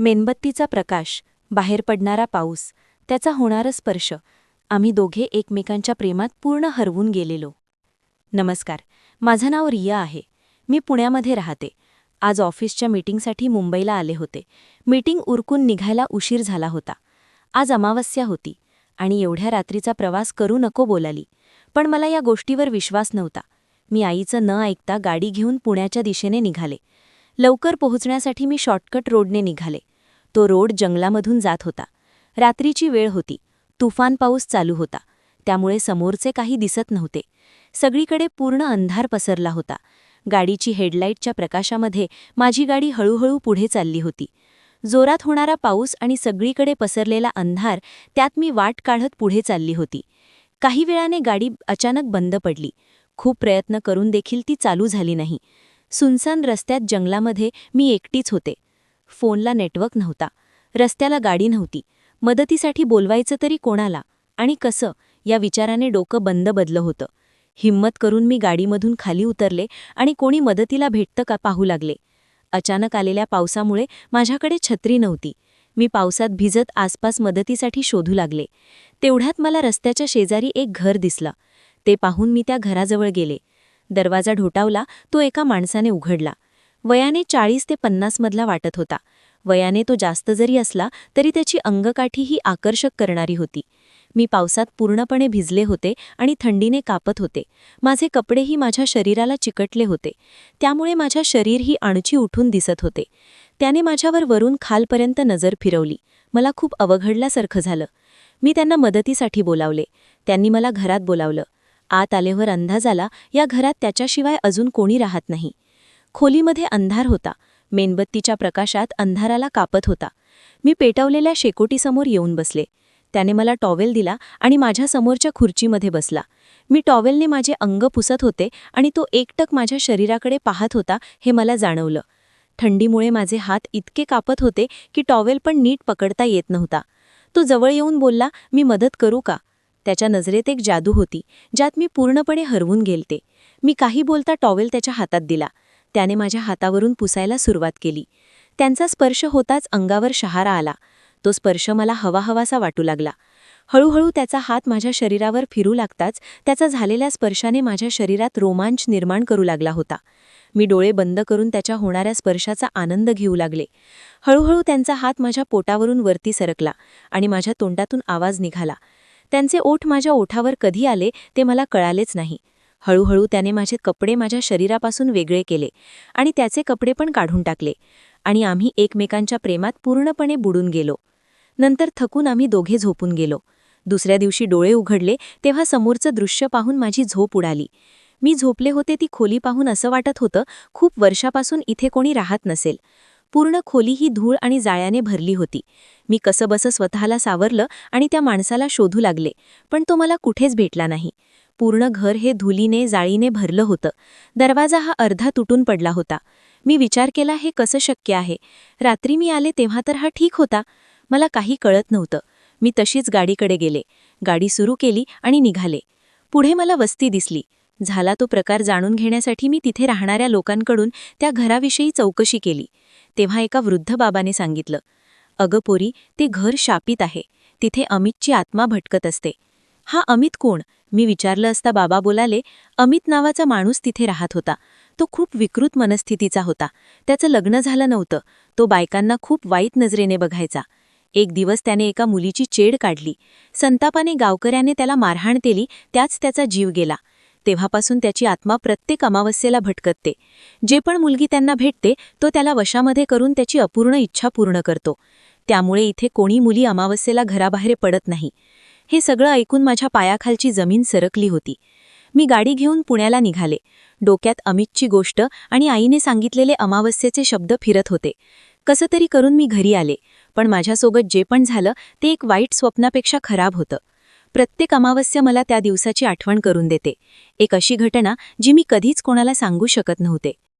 मेणबत्तीचा प्रकाश, बाहेर पडणारा पाऊस, त्याचा होणारा स्पर्श, आम्ही दोघे एकमेकांच्या प्रेमात पूर्ण हरवून गेलेलो. नमस्कार, माझं नाव रिया आहे. मी पुण्यामध्ये राहते. आज ऑफिसच्या मीटिंगसाठी मुंबईला आले होते. मीटिंग उरकून निघायला उशीर झाला होता. आज अमावस्या होती आणि एवढ्या रात्रीचा प्रवास करू नको बोलाली. पण मला या गोष्टीवर विश्वास नव्हता. मी आईचं न ऐकता गाडी घेऊन पुण्याच्या दिशेने निघाले. लवकर पोहोचण्यासाठी मी शॉर्टकट रोडने निघाले. तो रोड जंगलामधून जात होता. रात्रीची वेळ होती. तुफान पाऊस चालू होता. त्यामुळे समोरचे काही दिसत नव्हते. सगळीकडे पूर्ण अंधार पसरला होता. गाडीची हेडलाईटच्या प्रकाशामध्ये माझी गाडी हळूहळू पुढे चालली होती. जोरात होणारा पाऊस आणि सगळीकडे पसरलेला अंधार, त्यात मी वाट काढत पुढे चालली होती. काही वेळाने गाडी अचानक बंद पडली. खूप प्रयत्न करून देखील ती चालू झाली नाही. सुनसान रस्त्यात जंगलामध्ये मी एकटीच होते. फोनला नेटवर्क नव्हता. रस्त्याला गाडी नव्हती. मदतीसाठी बोलवायचं तरी कोणाला आणि कसं, या विचाराने डोकं बंद बदलं होतं. हिम्मत करून मी गाडीमधून खाली उतरले आणि कोणी मदतीला भेटतं का पाहू लागले. अचानक आलेल्या पावसामुळे माझ्याकडे छत्री नव्हती. मी पावसात भिजत आसपास मदतीसाठी शोधू लागले. तेवढ्यात मला रस्त्याच्या शेजारी एक घर दिसलं. ते पाहून मी त्या घराजवळ गेले. दरवाजा ढोठावला. तो एका माणसाने उघडला. वयाने 40 ते 50 मधला वाटत होता. वयाने तो जास्त जरी असला तरी त्याची अंगकाठी ही आकर्षक करणारी होती. मी पावसात पूर्णपणे भिजले होते आणि थंडीने कापत होते. माझे कपडेही माझ्या शरीराला चिकटले होते. त्यामुळे माझ्या शरीरही आणखी उठून दिसत होते. त्याने माझ्यावर वरून खालपर्यंत नजर फिरवली. मला खूप अवघडल्यासारखं झालं. मी त्यांना मदतीसाठी बोलावले. त्यांनी मला घरात बोलावलं. आत आल्यावर अंदाज आला, या घरात त्याच्याशिवाय अजून कोणी राहत नाही. खोलीमध्ये अंधार होता. मेणबत्तीच्या प्रकाशात अंधाराला कापत होता. मी पेटवलेल्या शेकोटीसमोर येऊन बसले. त्याने मला टॉवेल दिला आणि माझ्या समोरच्या खुर्चीमध्ये बसला. मी टॉवेलने माझे अंग पुसत होते आणि तो एकटक माझ्या शरीराकडे पाहत होता हे मला जाणवलं. थंडीमुळे माझे हात इतके कापत होते की टॉवेल पण नीट पकडता येत नव्हता. तो जवळ येऊन बोलला, मी मदत करू का? त्याच्या नजरेत एक जादू होती, ज्यात मी पूर्णपणे हरवून गेलते. मी काही बोलता टॉवेल त्याच्या हातात दिला. त्याने माझ्या हातावरून पुसायला सुरुवात केली. त्यांचा स्पर्श होताच अंगावर शहारा आला. तो स्पर्श मला हवाहवासा वाटू लागला. हळूहळू त्याचा हात माझ्या शरीरावर फिरू लागताच त्याचा झालेल्या स्पर्शाने माझ्या शरीरात रोमांच निर्माण करू लागला होता. मी डोळे बंद करून त्याच्या होणाऱ्या स्पर्शाचा आनंद घेऊ लागले. हळूहळू त्यांचा हात माझ्या पोटावरून वरती सरकला आणि माझ्या तोंडातून आवाज निघाला. त्यांचे ओठ माझ्या ओठावर कधी आले ते मला कळालेच नाही. हळूहळू त्याने माझे कपडे माझ्या शरीरापासून वेगळे केले आणि त्याचे कपडे पण काढून टाकले आणि आम्ही एकमेकांच्या प्रेमात पूर्णपणे बुडून गेलो. नंतर थकून आम्ही दोघे झोपून गेलो. दुसऱ्या दिवशी डोळे उघडले तेव्हा समोरचं दृश्य पाहून माझी झोप उडाली. मी झोपले होते ती खोली पाहून असं वाटत होतं खूप वर्षापासून इथे कोणी राहत नसेल. पूर्ण खोली ही धूळ आणि जाळ्याने भरली होती. मी कसंबसं स्वतःला सावरलं आणि त्या माणसाला शोधू लागले, पण तो मला कुठेच भेटला नाही. पूर्ण घर हे धुलीने जाळीने भरलं होतं. दरवाजा हा अर्धा तुटून पडला होता. मी विचार केला, हे कसं शक्य आहे? रात्री मी आले तेव्हा तर हा ठीक होता. मला काही कळत नव्हतं. मी तशीच गाडीकडे गेले. गाडी सुरू केली आणि निघाले. पुढे मला वस्ती दिसली. झाला तो प्रकार जाणून घेण्यासाठी मी तिथे राहणाऱ्या लोकांकडून त्या घराविषयी चौकशी केली. तेव्हा एका वृद्ध बाबाने सांगितलं, अगं पोरी, ते घर शापित आहे. तिथे अमितची आत्मा भटकत असते. हा अमित कोण? मी विचारलं असता बाबा बोलाले, अमित नावाचा माणूस तिथे राहत होता. तो खूप विकृत मनस्थितीचा होता. त्याचं लग्न झालं नव्हतं. तो बायकांना खूप वाईट नजरेने बघायचा. एक दिवस त्याने एका मुलीची चेड काढली. संतापाने गावकऱ्याने त्याला मारहाण केली. त्याच त्याचा जीव गेला. तेव्हापासून त्याची आत्मा प्रत्येक अमावस्येला भटकते. जे पण मुलगी त्यांना भेटते तो त्याला वशामध्ये करून त्याची अपूर्ण इच्छा पूर्ण करतो. त्यामुळे इथे कोणी मुली अमावस्येला घराबाहेर पडत नाही. हे सगळं ऐकून माझ्या पायाखालची जमीन सरकली होती. मी गाडी घेऊन पुण्याला निघाले. डोक्यात अमितची गोष्ट आणि आईने सांगितलेले अमावस्येचे शब्द फिरत होते. कसं तरी करून मी घरी आले. पण माझ्यासोबत जे पण झालं ते एक वाईट स्वप्नापेक्षा खराब होतं. प्रत्येक अमावस्या मला त्या दिवसाची आठवण करून देते. एक अशी घटना जी मी कधीच कोणाला सांगू शकत नव्हते.